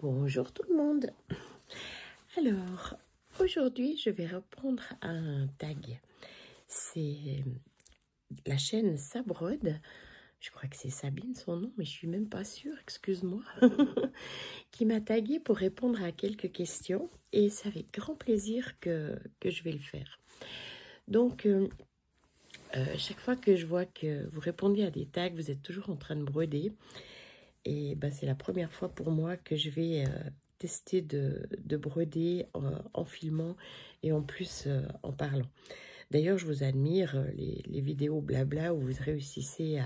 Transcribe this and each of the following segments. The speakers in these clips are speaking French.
Bonjour tout le monde. Alors, aujourd'hui, je vais répondre à un tag. C'est la chaîne Sabrode. Je crois que c'est Sabine son nom, mais je suis même pas sûre, excuse-moi. Qui m'a tagué pour répondre à quelques questions. Et c'est avec grand plaisir que je vais le faire. Donc, chaque fois que je vois que vous répondez à des tags, vous êtes toujours en train de broder. Et ben, c'est la première fois pour moi que je vais tester de broder en filmant et en plus en parlant. D'ailleurs, je vous admire les vidéos blabla où vous réussissez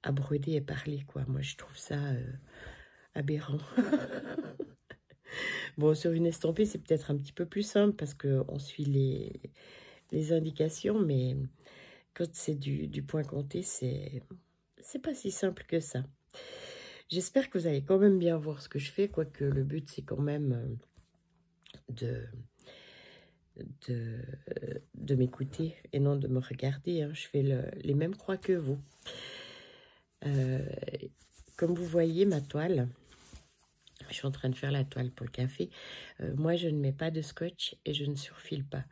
à broder et parler, quoi. Moi, je trouve ça aberrant. Bon, sur une estampée, c'est peut-être un petit peu plus simple parce qu'on suit les indications, mais quand c'est du point compté, c'est pas si simple que ça. J'espère que vous allez quand même bien voir ce que je fais, quoique le but, c'est quand même de m'écouter et non de me regarder. Hein. Je fais les mêmes croix que vous. Comme vous voyez, ma toile, je suis en train de faire la toile pour le café. Moi, je ne mets pas de scotch et je ne surfile pas.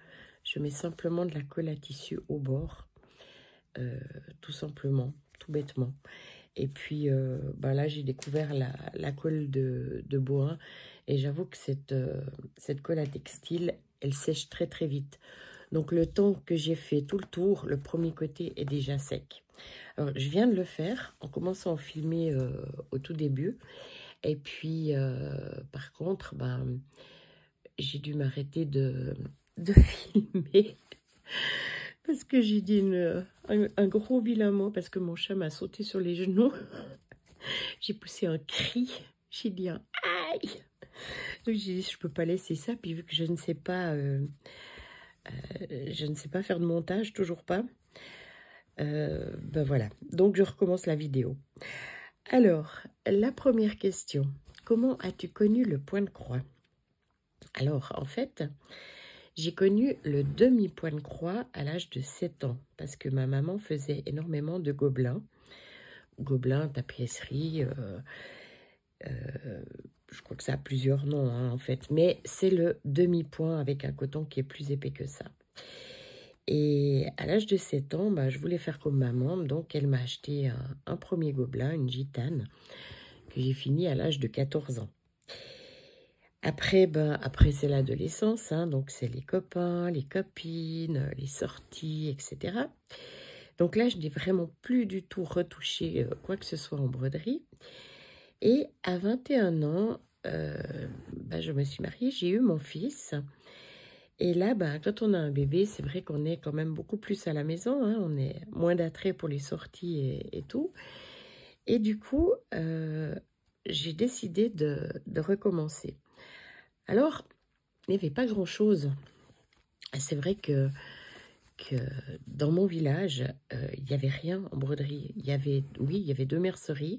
Je mets simplement de la colle à tissu au bord, tout simplement, tout bêtement. Et puis, ben là, j'ai découvert la colle de bois. Et j'avoue que cette colle à textile, elle sèche très, très vite. Donc, le temps que j'ai fait tout le tour, le premier côté est déjà sec. Alors, je viens de le faire en commençant à filmer au tout début. Et puis, par contre, ben, j'ai dû m'arrêter de filmer. Parce que j'ai dit un gros vilain mot, parce que mon chat m'a sauté sur les genoux. J'ai poussé un cri. J'ai dit un aïe. Donc j'ai dit, je peux pas laisser ça. Puis vu que je ne sais pas faire de montage, toujours pas. Ben voilà. Donc je recommence la vidéo. Alors, la première question. Comment as-tu connu le point de croix? Alors, en fait, j'ai connu le demi-point de croix à l'âge de 7 ans. Parce que ma maman faisait énormément de gobelins. Gobelins, tapisserie, je crois que ça a plusieurs noms, hein, en fait. Mais c'est le demi-point avec un coton qui est plus épais que ça. Et à l'âge de 7 ans, bah, je voulais faire comme maman. Donc, elle m'a acheté un premier gobelin, une gitane, que j'ai fini à l'âge de 14 ans. Après, après c'est l'adolescence. Hein, donc, c'est les copains, les copines, les sorties, etc. Donc là, je n'ai vraiment plus du tout retouché quoi que ce soit en broderie. Et à 21 ans, je me suis mariée, j'ai eu mon fils. Et là, quand on a un bébé, c'est vrai qu'on est quand même beaucoup plus à la maison. Hein, on est moins d'attrait pour les sorties et tout. Et du coup, j'ai décidé de recommencer. Alors, il n'y avait pas grand-chose. C'est vrai que dans mon village, il n'y avait rien en broderie. Il y avait 2 merceries.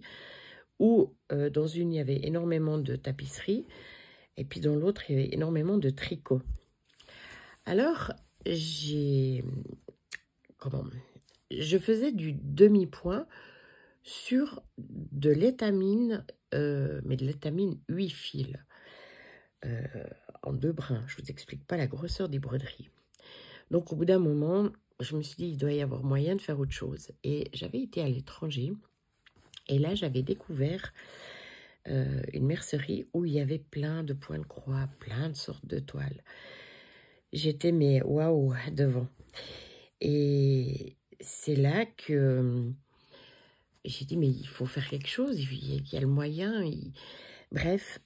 Où dans une, il y avait énormément de tapisserie, et puis dans l'autre, il y avait énormément de tricot. Alors, je faisais du demi-point sur de l'étamine, mais de l'étamine 8 fils, en 2 brins. Je ne vous explique pas la grosseur des broderies. Donc, au bout d'un moment, je me suis dit, il doit y avoir moyen de faire autre chose. Et j'avais été à l'étranger, et là, j'avais découvert une mercerie où il y avait plein de points de croix, plein de sortes de toiles. J'étais, mais waouh, devant. Et c'est là que j'ai dit, mais il faut faire quelque chose, il y a le moyen. Bref,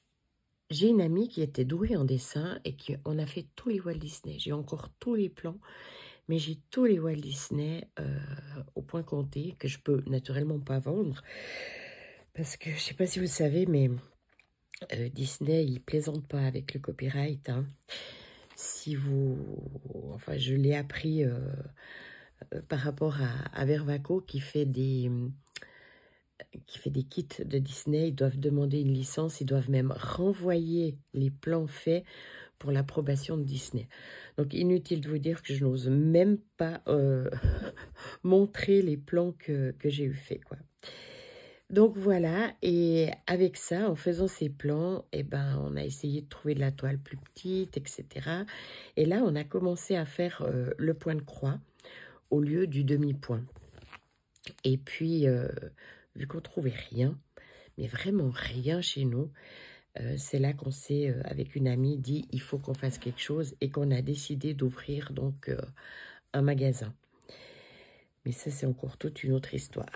j'ai une amie qui était douée en dessin et on a fait tous les Walt Disney. J'ai encore tous les plans, mais j'ai tous les Walt Disney au point compté que je peux naturellement pas vendre. Parce que je ne sais pas si vous savez, mais Disney, il plaisante pas avec le copyright. Hein. Enfin, je l'ai appris par rapport à Vervaco qui fait des kits de Disney. Ils doivent demander une licence, ils doivent même renvoyer les plans faits pour l'approbation de Disney. Donc, inutile de vous dire que je n'ose même pas montrer les plans que j'ai eu faits, quoi. Donc voilà, et avec ça, en faisant ces plans, eh ben, on a essayé de trouver de la toile plus petite, etc. Et là, on a commencé à faire le point de croix au lieu du demi-point. Et puis, vu qu'on trouvait rien, mais vraiment rien chez nous, c'est là qu'on s'est, avec une amie, dit il faut qu'on fasse quelque chose et qu'on a décidé d'ouvrir donc un magasin. Mais ça, c'est encore toute une autre histoire.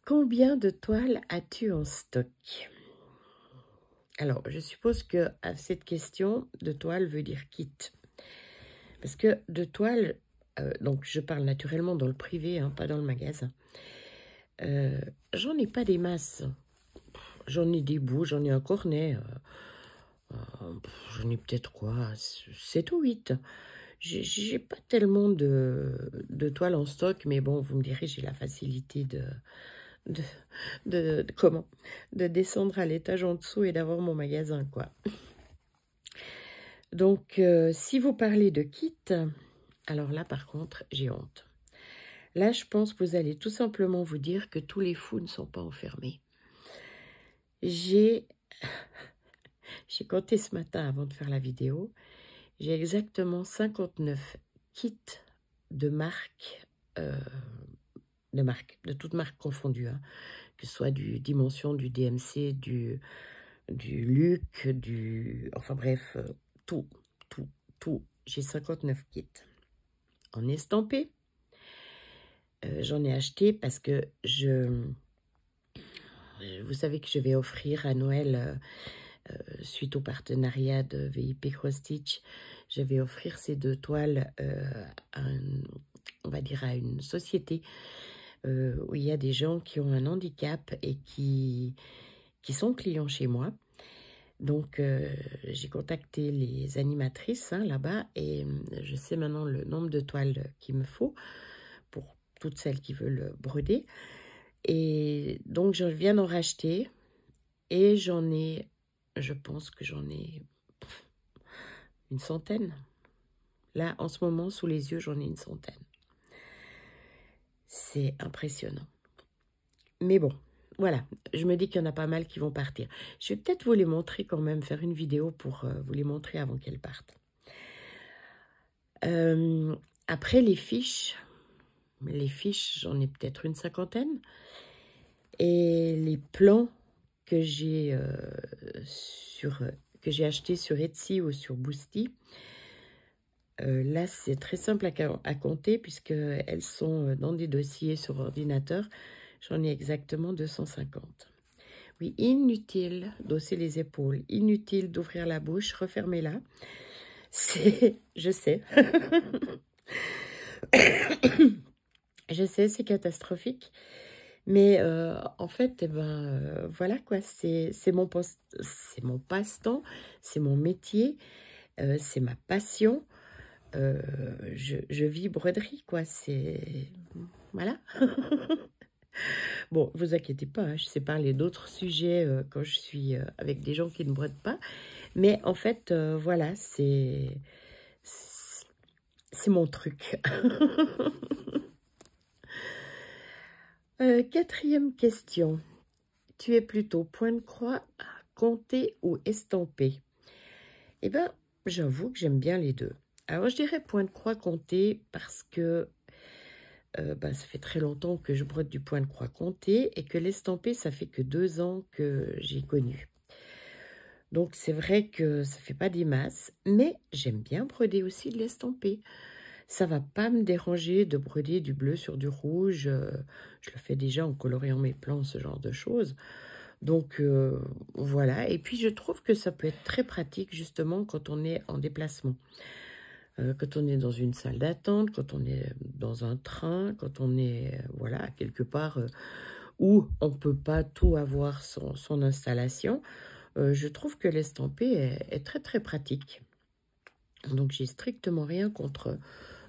Combien de toiles as-tu en stock? Alors, je suppose que à cette question, de toile veut dire kit. Parce que de toile, donc je parle naturellement dans le privé, hein, pas dans le magasin. J'en ai pas des masses. J'en ai des bouts, j'en ai un cornet. J'en ai peut-être quoi, 7 ou 8. J'ai pas tellement de toiles en stock, mais bon, vous me direz, j'ai la facilité comment de descendre à l'étage en dessous et d'avoir mon magasin, quoi. Donc, si vous parlez de kit, alors là, par contre, j'ai honte. Là, je pense que vous allez tout simplement vous dire que tous les fous ne sont pas enfermés. J'ai compté ce matin avant de faire la vidéo. J'ai exactement 59 kits de marques, de toutes marques confondues, hein, que ce soit du Dimension, du DMC, du Luc, enfin bref, tout. J'ai 59 kits. En estampé, j'en ai acheté parce que vous savez que je vais offrir à Noël, suite au partenariat de VIP Cross Stitch, je vais offrir ces 2 toiles on va dire à une société où il y a des gens qui ont un handicap et qui sont clients chez moi. Donc, j'ai contacté les animatrices, hein, là-bas, et je sais maintenant le nombre de toiles qu'il me faut pour toutes celles qui veulent broder. Et donc, je viens d'en racheter et j'en ai, je pense que j'en ai une centaine. Là, en ce moment, sous les yeux, j'en ai une centaine. C'est impressionnant. Mais bon, voilà, je me dis qu'il y en a pas mal qui vont partir. Je vais peut-être vous les montrer quand même, faire une vidéo pour vous les montrer avant qu'elles partent. Après, les fiches, j'en ai peut-être une cinquantaine. Et les plans que j'ai achetés sur Etsy ou sur Boosty, là, c'est très simple à compter puisqu'elles sont dans des dossiers sur ordinateur. J'en ai exactement 250. Oui, inutile d'hausser les épaules, inutile d'ouvrir la bouche, refermez-la. Je sais. Je sais, c'est catastrophique. Mais en fait, eh ben, voilà quoi, c'est mon passe-temps, c'est mon métier, c'est ma passion. Je vis broderie, quoi, c'est... Voilà. Bon, vous inquiétez pas, hein, je sais parler d'autres sujets quand je suis avec des gens qui ne brodent pas. Mais en fait, voilà, c'est mon truc. Quatrième question. Tu es plutôt point de croix, compté ou estampé? Eh bien, j'avoue que j'aime bien les deux. Alors, je dirais point de croix compté parce que ça fait très longtemps que je brode du point de croix compté et que l'estampé, ça fait que 2 ans que j'ai connu. Donc, c'est vrai que ça fait pas des masses, mais j'aime bien broder aussi de l'estampé. Ça va pas me déranger de broder du bleu sur du rouge. Je le fais déjà en coloriant mes plans, ce genre de choses. Donc, voilà. Et puis, je trouve que ça peut être très pratique, justement, quand on est en déplacement. Quand on est dans une salle d'attente, quand on est dans un train, quand on est, voilà, quelque part où on ne peut pas tout avoir son installation, je trouve que l'estampé est très, très pratique. Donc, j'ai strictement rien contre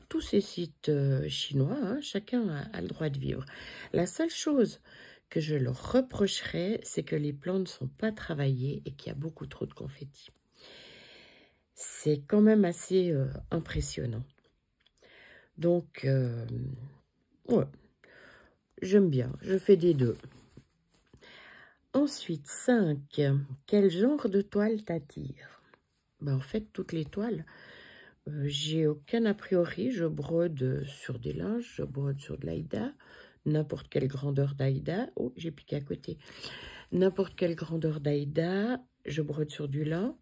tous ces sites chinois, hein, chacun a le droit de vivre. La seule chose que je leur reprocherais, c'est que les plans ne sont pas travaillés et qu'il y a beaucoup trop de confettis. C'est quand même assez impressionnant. Donc, ouais. j'aime bien, je fais des deux. Ensuite, 5. Quel genre de toile t'attire? Ben, en fait, toutes les toiles. J'ai aucun a priori. Je brode sur des linges, je brode sur de l'Aïda, n'importe quelle grandeur d'Aïda. Oh, j'ai piqué à côté. N'importe quelle grandeur d'Aïda. Je brode sur du lin,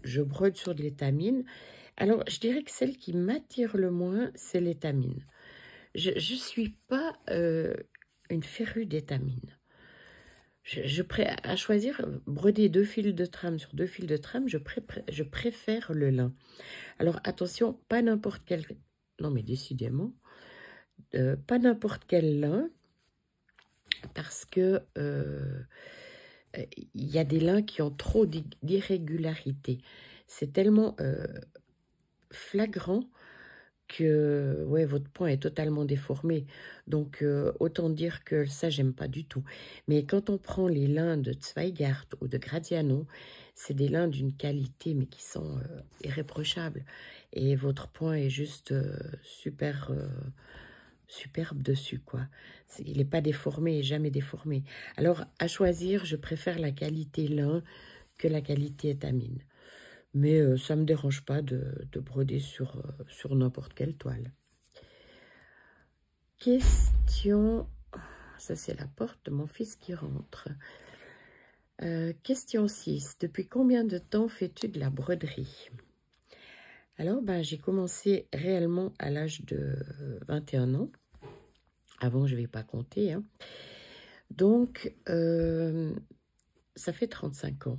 je brode sur de l'étamine. Alors, je dirais que celle qui m'attire le moins, c'est l'étamine. Je ne suis pas une férue d'étamine. À choisir, broder 2 fils de trame sur 2 fils de trame, je préfère le lin. Alors attention, pas n'importe quel... Non mais décidément, pas n'importe quel lin, parce que il y a des lins qui ont trop d'irrégularités. C'est tellement flagrant que ouais, votre point est totalement déformé. Donc, autant dire que ça, j'aime pas du tout. Mais quand on prend les lins de Zweigart ou de Graziano, c'est des lins d'une qualité, mais qui sont irréprochables. Et votre point est juste superbe dessus, quoi. Il n'est pas déformé et jamais déformé. Alors, à choisir, je préfère la qualité lin que la qualité étamine. Mais ça ne me dérange pas de broder sur n'importe quelle toile. Question... Ça, c'est la porte de mon fils qui rentre. Question 6. Depuis combien de temps fais-tu de la broderie? Alors, ben, j'ai commencé réellement à l'âge de 21 ans. Avant, je ne vais pas compter. Hein. Donc, ça fait 35 ans.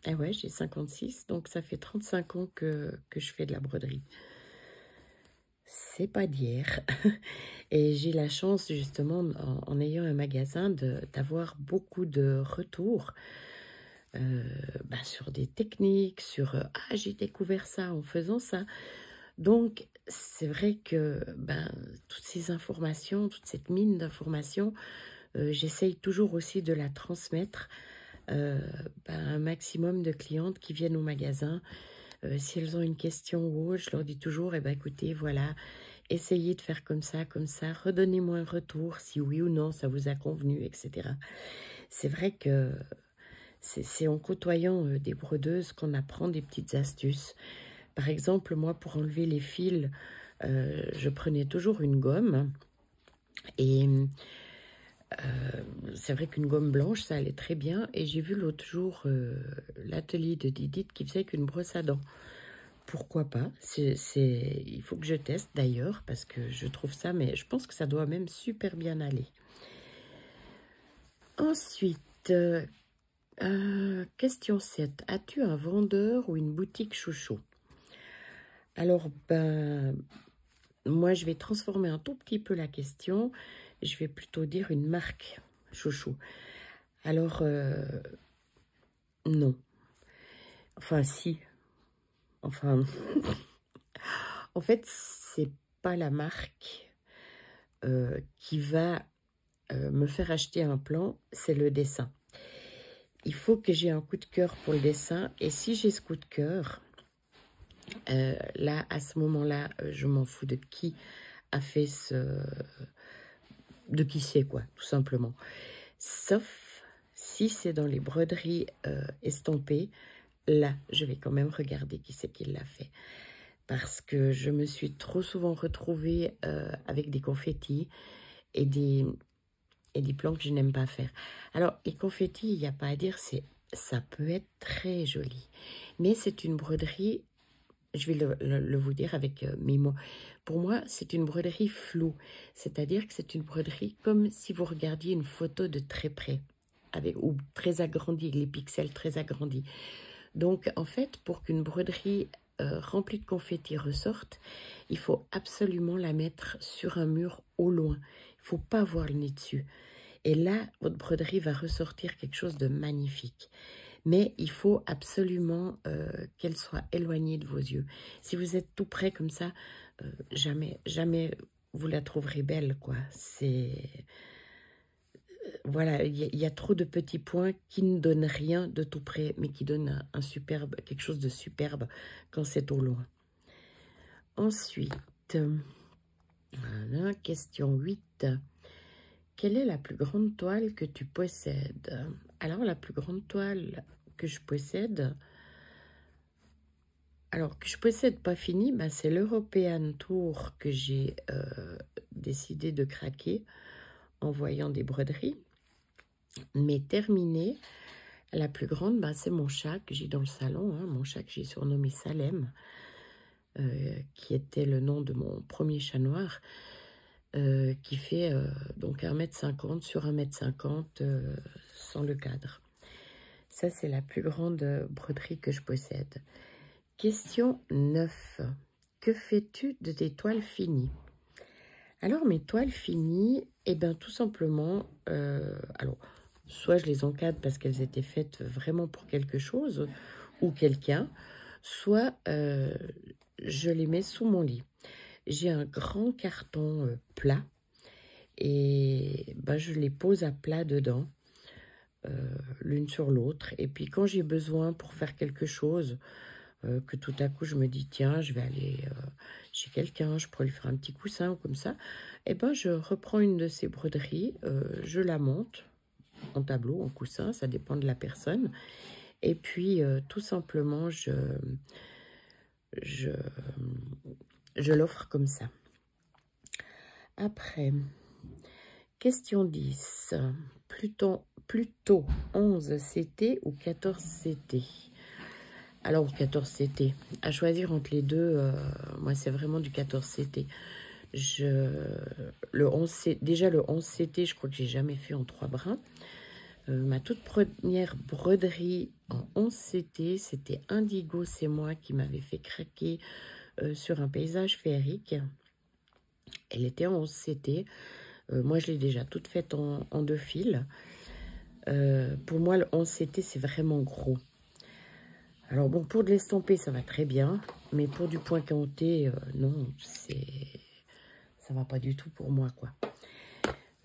Ah ouais, j'ai 56, donc ça fait 35 ans que je fais de la broderie. C'est pas d'hier. Et j'ai la chance, justement, en ayant un magasin, d'avoir beaucoup de retours sur des techniques, sur « Ah, j'ai découvert ça en faisant ça ». Donc, c'est vrai que toutes ces informations, toute cette mine d'informations, j'essaye toujours aussi de la transmettre un maximum de clientes qui viennent au magasin. Si elles ont une question ou autre, je leur dis toujours, écoutez, voilà, essayez de faire comme ça, redonnez-moi un retour, si oui ou non, ça vous a convenu, etc. C'est vrai que c'est en côtoyant des brodeuses qu'on apprend des petites astuces. Par exemple, moi, pour enlever les fils, je prenais toujours une gomme et... c'est vrai qu'une gomme blanche, ça allait très bien. Et j'ai vu l'autre jour l'atelier de Didit qui faisait qu'une brosse à dents. Pourquoi pas? Il faut que je teste d'ailleurs parce que je trouve ça, mais je pense que ça doit même super bien aller. Ensuite, question 7. As-tu un vendeur ou une boutique chouchou? Alors, moi, je vais transformer un tout petit peu la question. Je vais plutôt dire une marque chouchou. Alors, non. Enfin, si. Enfin, en fait, c'est pas la marque qui va me faire acheter un plan, c'est le dessin. Il faut que j'ai un coup de cœur pour le dessin. Et si j'ai ce coup de cœur, là, à ce moment-là, je m'en fous de qui a fait de qui c'est, quoi, tout simplement. Sauf si c'est dans les broderies estampées, là, je vais quand même regarder qui c'est qui l'a fait. Parce que je me suis trop souvent retrouvée avec des confettis et des plans que je n'aime pas faire. Alors, les confettis, il n'y a pas à dire, ça peut être très joli. Mais c'est une broderie, je vais le vous dire avec mes mots. Pour moi, c'est une broderie floue. C'est-à-dire que c'est une broderie comme si vous regardiez une photo de très près, ou très agrandie, les pixels très agrandis. Donc, en fait, pour qu'une broderie remplie de confettis ressorte, il faut absolument la mettre sur un mur au loin. Il ne faut pas voir le nez dessus. Et là, votre broderie va ressortir quelque chose de magnifique. Mais il faut absolument qu'elle soit éloignée de vos yeux. Si vous êtes tout près comme ça, jamais vous la trouverez belle, quoi. Voilà, il y a trop de petits points qui ne donnent rien de tout près, mais qui donnent quelque chose de superbe quand c'est au loin. Ensuite, voilà, question 8. quelle est la plus grande toile que tu possèdes? Alors, la plus grande toile que je possède, alors que je possède pas fini, bah, c'est l'European Tour que j'ai décidé de craquer en voyant des broderies. Mais terminée, la plus grande, bah, c'est mon chat que j'ai dans le salon, hein, mon chat que j'ai surnommé Salem, qui était le nom de mon premier chat noir, qui fait donc 1,50 m sur 1,50 m sans le cadre. Ça, c'est la plus grande broderie que je possède. Question 9. Que fais-tu de tes toiles finies? Alors, mes toiles finies, eh bien, tout simplement, alors, soit je les encadre parce qu'elles étaient faites vraiment pour quelque chose ou quelqu'un, soit je les mets sous mon lit. J'ai un grand carton plat et ben, je les pose à plat dedans, l'une sur l'autre. Et puis quand j'ai besoin pour faire quelque chose, que tout à coup je me dis tiens, je vais aller chez quelqu'un, je pourrais lui faire un petit coussin ou comme ça, et ben je reprends une de ces broderies, je la monte en tableau, en coussin, ça dépend de la personne, et puis tout simplement je l'offre comme ça. Après, question 10, plutôt 11 CT ou 14 CT? Alors, 14 CT, à choisir entre les deux, moi c'est vraiment du 14 CT. Déjà le 11 CT, je crois que j'ai jamais fait en 3 brins. Ma toute première broderie en 11 CT, c'était Indigo, c'est moi qui m'avait fait craquer sur un paysage féerique. Elle était en 11 CT. Moi, je l'ai déjà toute faite en 2 fils. Pour moi, le 11 CT, c'est vraiment gros. Alors bon, pour de l'estamper, ça va très bien. Mais pour du point canté, non, ça va pas du tout pour moi, quoi.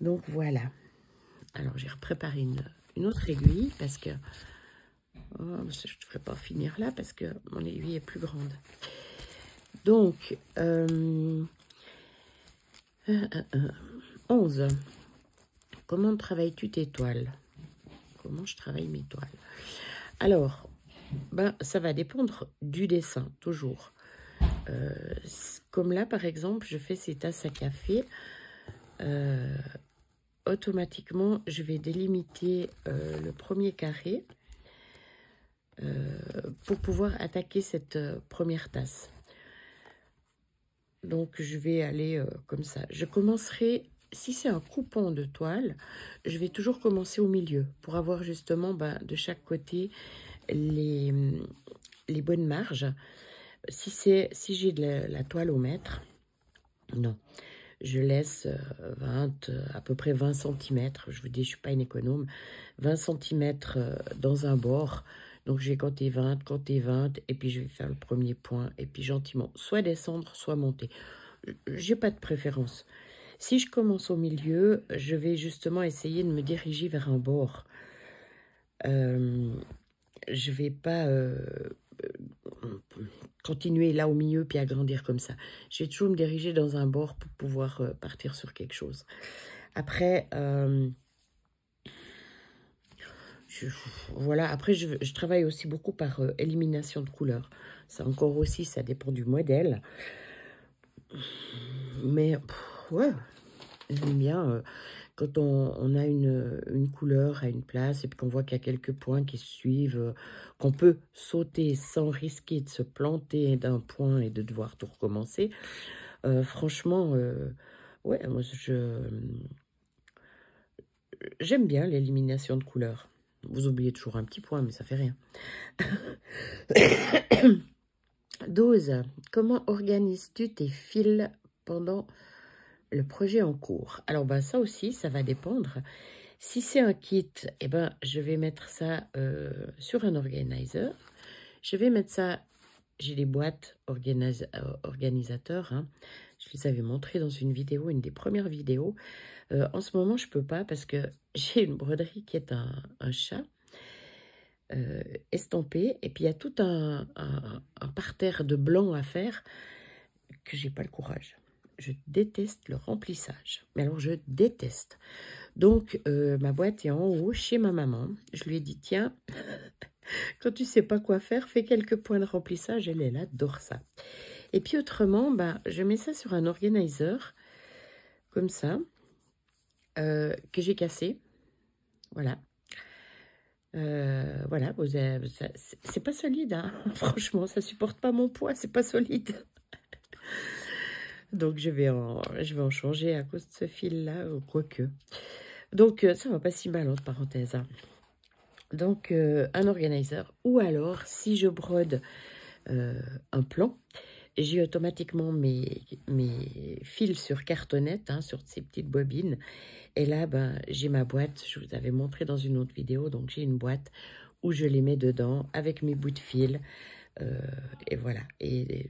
Donc, voilà. Alors, j'ai repréparé une autre aiguille parce que... Oh, je ne devrais pas finir là parce que mon aiguille est plus grande. Donc, 11. Comment travailles-tu tes toiles? Comment je travaille mes toiles? Alors, ben, ça va dépendre du dessin, toujours. Comme là, par exemple, je fais ces tasses à café. Automatiquement, je vais délimiter le premier carré pour pouvoir attaquer cette première tasse. Donc, je vais aller comme ça. Je commencerai, si c'est un coupon de toile, je vais toujours commencer au milieu pour avoir justement de chaque côté les bonnes marges. Si j'ai de la toile au mètre, non. Je laisse à peu près 20 cm. Je vous dis, je ne suis pas une économe. 20 cm dans un bord. Donc, j'ai compté 20, et puis je vais faire le premier point. Et puis, gentiment, soit descendre, soit monter. Je n'ai pas de préférence. Si je commence au milieu, je vais justement essayer de me diriger vers un bord. Je ne vais pas continuer là au milieu puis agrandir comme ça. Je vais toujours me diriger dans un bord pour pouvoir partir sur quelque chose. Après, voilà. Après, je travaille aussi beaucoup par élimination de couleurs. Ça encore aussi, ça dépend du modèle. Mais, ouais, j'aime bien quand on a une couleur à une place et puis qu'on voit qu'il y a quelques points qui se suivent, qu'on peut sauter sans risquer de se planter d'un point et de devoir tout recommencer. Franchement, ouais, moi, j'aime bien l'élimination de couleurs. Vous oubliez toujours un petit point, mais ça fait rien. 12. Comment organises-tu tes fils pendant le projet en cours? Alors, ça aussi, ça va dépendre. Si c'est un kit, eh ben, je vais mettre ça sur un organizer. Je vais mettre ça, j'ai des boîtes organisateurs. Hein. Je les avais montrées dans une vidéo, une des premières vidéos. En ce moment, je ne peux pas parce que j'ai une broderie qui est un chat estampé. Et puis, il y a tout un parterre de blanc à faire que j'ai pas le courage. je déteste le remplissage. Mais alors, je déteste. Donc, ma boîte est en haut chez ma maman. Je lui ai dit, tiens, quand tu sais pas quoi faire, fais quelques points de remplissage. Elle adore ça. Et puis autrement, bah, je mets ça sur un organizer, comme ça, que j'ai cassé. Voilà. Voilà, c'est pas solide, hein. Franchement, ça supporte pas mon poids, c'est pas solide. Donc, je vais en changer à cause de ce fil-là, quoique. Donc, ça va pas si mal, entre parenthèses, hein. Donc, un organizer. Ou alors, si je brode un plan, j'ai automatiquement mes fils sur cartonnette, hein, sur ces petites bobines. Et là, ben, j'ai ma boîte, je vous avais montré dans une autre vidéo, donc j'ai une boîte où je les mets dedans avec mes bouts de fil. Et voilà. Et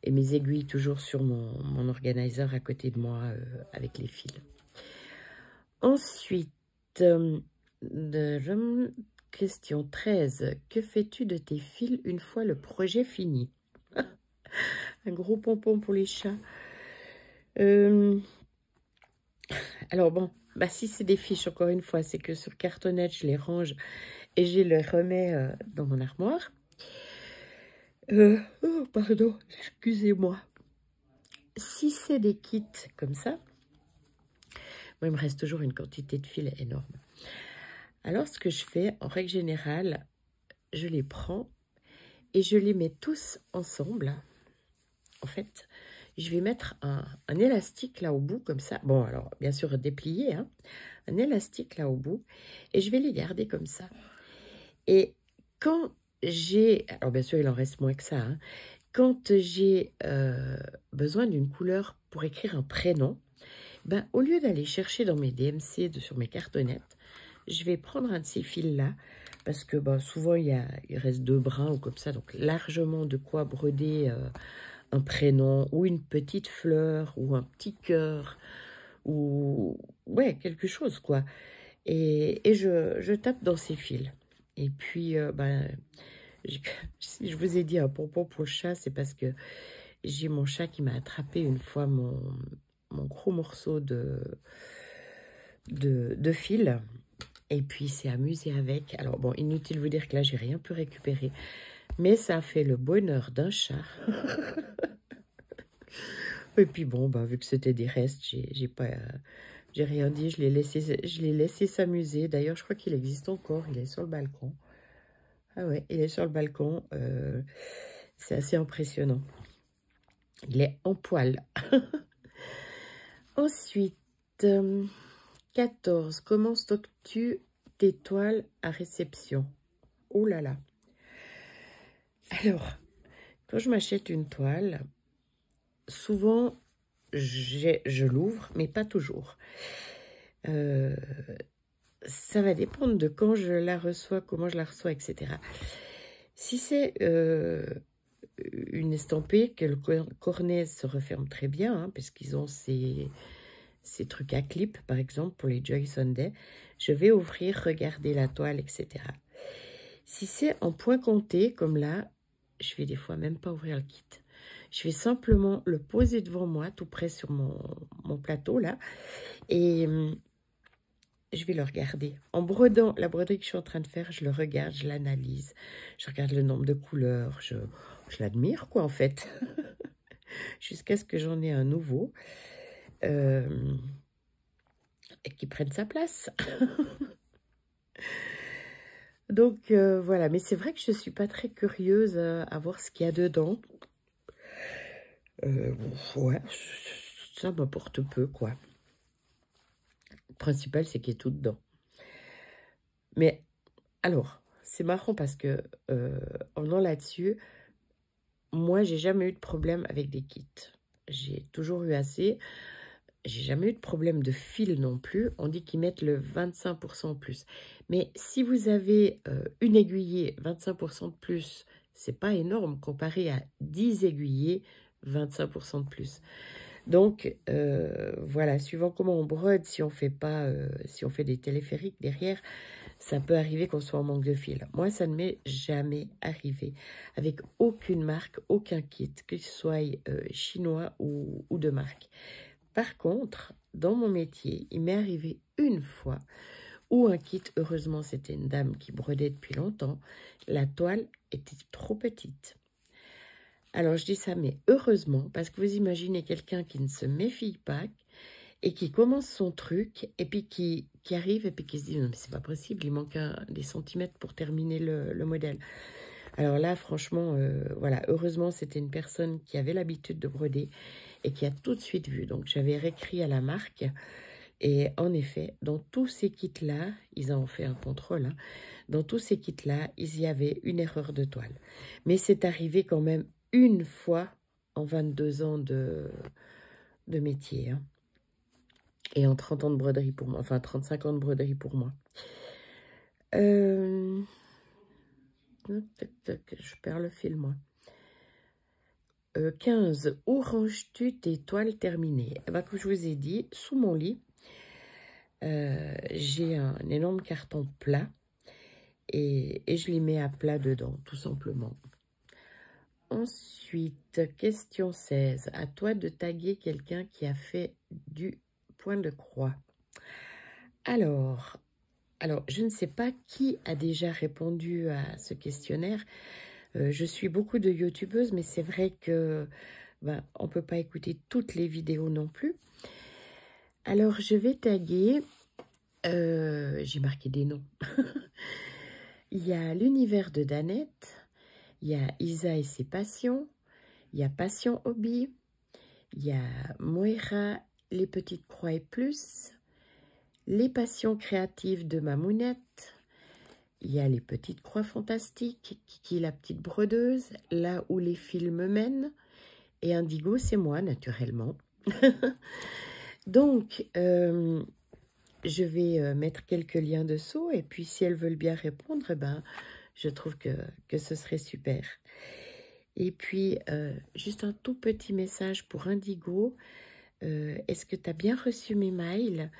mes aiguilles toujours sur mon organizer à côté de moi avec les fils. Ensuite, question 13. Que fais-tu de tes fils une fois le projet fini? Un gros pompon pour les chats. Alors bon, bah si c'est des fiches, encore une fois, c'est que sur cartonnette, je les range et je les remets dans mon armoire. Oh, pardon, excusez-moi. Si c'est des kits comme ça, moi, il me reste toujours une quantité de fils énorme. Alors, ce que je fais, en règle générale, je les prends et je les mets tous ensemble. En fait, je vais mettre un élastique là au bout, comme ça. Bon, alors, bien sûr, déplié, hein. Un élastique là au bout. Et je vais les garder comme ça. Et quand j'ai... Alors, bien sûr, il en reste moins que ça, hein. Quand j'ai besoin d'une couleur pour écrire un prénom, ben, au lieu d'aller chercher dans mes DMC, sur mes cartonnettes, je vais prendre un de ces fils-là, parce que ben, souvent, il reste 2 brins ou comme ça, donc largement de quoi broder un prénom ou une petite fleur ou un petit cœur ou ouais, quelque chose, quoi. Et je tape dans ces fils. Et puis, ben, si je vous ai dit un pompon pour le chat, c'est parce que j'ai mon chat qui m'a attrapé une fois mon gros morceau de fil. Et puis, il s'est amusé avec. Alors, bon, inutile de vous dire que là, j'ai rien pu récupérer. Mais ça a fait le bonheur d'un chat. Et puis, bon, bah, vu que c'était des restes, j'ai rien dit. Je l'ai laissé s'amuser. D'ailleurs, je crois qu'il existe encore. Il est sur le balcon. Ah ouais, il est sur le balcon. C'est assez impressionnant. Il est en poil. Ensuite, 14. Comment stockes-tu tes toiles à réception? Oh là là. Alors, quand je m'achète une toile, souvent, je l'ouvre, mais pas toujours. Ça va dépendre de quand je la reçois, comment je la reçois, etc. Si c'est une estampée, que le cornet se referme très bien, hein, parce qu'ils ont ces trucs à clip, par exemple, pour les Joy Sunday, je vais ouvrir, regarder la toile, etc. Si c'est en point compté, comme là, je vais des fois même pas ouvrir le kit. Je vais simplement le poser devant moi, tout près sur mon plateau, là, et je vais le regarder. En brodant la broderie que je suis en train de faire, je le regarde, je l'analyse, je regarde le nombre de couleurs, je l'admire, quoi, en fait, jusqu'à ce que j'en ai un nouveau et qui prenne sa place. Donc, voilà. Mais c'est vrai que je ne suis pas très curieuse à voir ce qu'il y a dedans. Ouais, ça m'apporte peu, quoi. Le principal, c'est qu'il y ait tout dedans. Mais, alors, c'est marrant parce que, en venant là-dessus, moi, j'ai jamais eu de problème avec des kits. J'ai toujours eu assez. J'ai jamais eu de problème de fil non plus. On dit qu'ils mettent le 25% en plus. Mais si vous avez une aiguillée, 25% de plus, c'est pas énorme comparé à 10 aiguillés, 25% de plus. Donc, voilà, suivant comment on brode, si on fait pas, si on fait des téléphériques derrière, ça peut arriver qu'on soit en manque de fil. Moi, ça ne m'est jamais arrivé avec aucune marque, aucun kit, que ce soit chinois ou de marque. Par contre, dans mon métier, il m'est arrivé une fois où un kit, heureusement, c'était une dame qui brodait depuis longtemps, la toile était trop petite. Alors, je dis ça, mais heureusement, parce que vous imaginez quelqu'un qui ne se méfie pas et qui commence son truc, et puis qui arrive, et puis qui se dit, non, mais c'est pas possible, il manque des centimètres pour terminer le modèle. Alors là, franchement, voilà, heureusement, c'était une personne qui avait l'habitude de broder et qui a tout de suite vu. Donc, j'avais réécrit à la marque. Et en effet, dans tous ces kits-là, ils ont fait un contrôle, hein, dans tous ces kits-là, il y avait une erreur de toile. Mais c'est arrivé quand même une fois en 22 ans de métier. Hein. Et en 30 ans de broderie pour moi, enfin 35 ans de broderie pour moi. Je perds le fil, moi. 15. Où ranges-tu tes toiles terminées? Eh ben, comme je vous ai dit, sous mon lit, j'ai un énorme carton plat et je les mets à plat dedans, tout simplement. Ensuite, question 16. À toi de taguer quelqu'un qui a fait du point de croix. Alors, je ne sais pas qui a déjà répondu à ce questionnaire. Je suis beaucoup de youtubeuses, mais c'est vrai que on ne peut pas écouter toutes les vidéos non plus. Alors, je vais taguer, j'ai marqué des noms. Il y a l'univers de Danette, il y a Isa et ses passions, il y a Passion Hobby, il y a Moira, les petites croix et plus, les passions créatives de Mamounette, il y a les petites croix fantastiques, Kiki la petite brodeuse, là où les films mènent, et Indigo, c'est moi, naturellement. Donc, je vais mettre quelques liens dessous, et puis si elles veulent bien répondre, je trouve que ce serait super. Et puis, juste un tout petit message pour Indigo. Est-ce que tu as bien reçu mes mails?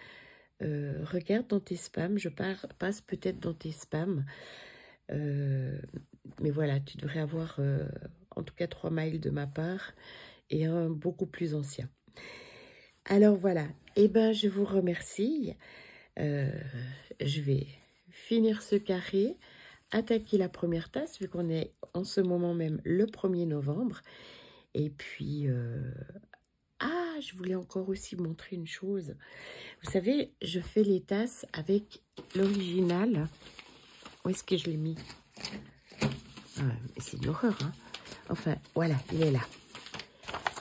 Regarde dans tes spams, je passe peut-être dans tes spams. Mais voilà, tu devrais avoir en tout cas 3 mails de ma part et un beaucoup plus ancien. Alors voilà, et je vous remercie. Je vais finir ce carré, attaquer la première tasse, vu qu'on est en ce moment même le 1er novembre. Et puis, je voulais encore aussi montrer une chose. Vous savez, je fais les tasses avec l'original. Où est-ce que je l'ai mis? C'est une horreur, hein. Enfin, voilà, il est là.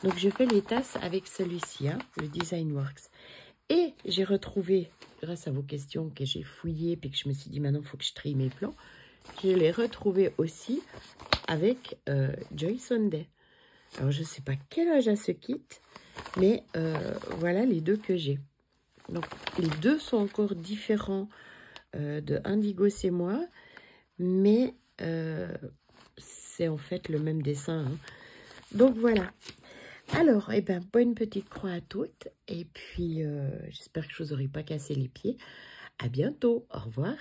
Donc, je fais les tasses avec celui-ci, hein, le Design Works. Et j'ai retrouvé, grâce à vos questions que j'ai fouillées, puis que je me suis dit, maintenant, il faut que je trie mes plans. Je l'ai retrouvé aussi avec Joy Sunday. Alors, je ne sais pas quel âge a ce kit, mais voilà les deux que j'ai. Donc, les deux sont encore différents de Indigo, c'est moi, mais c'est en fait le même dessin. Hein. Donc, voilà. Alors, bonne petite croix à toutes. Et puis, j'espère que je ne vous aurai pas cassé les pieds. À bientôt. Au revoir.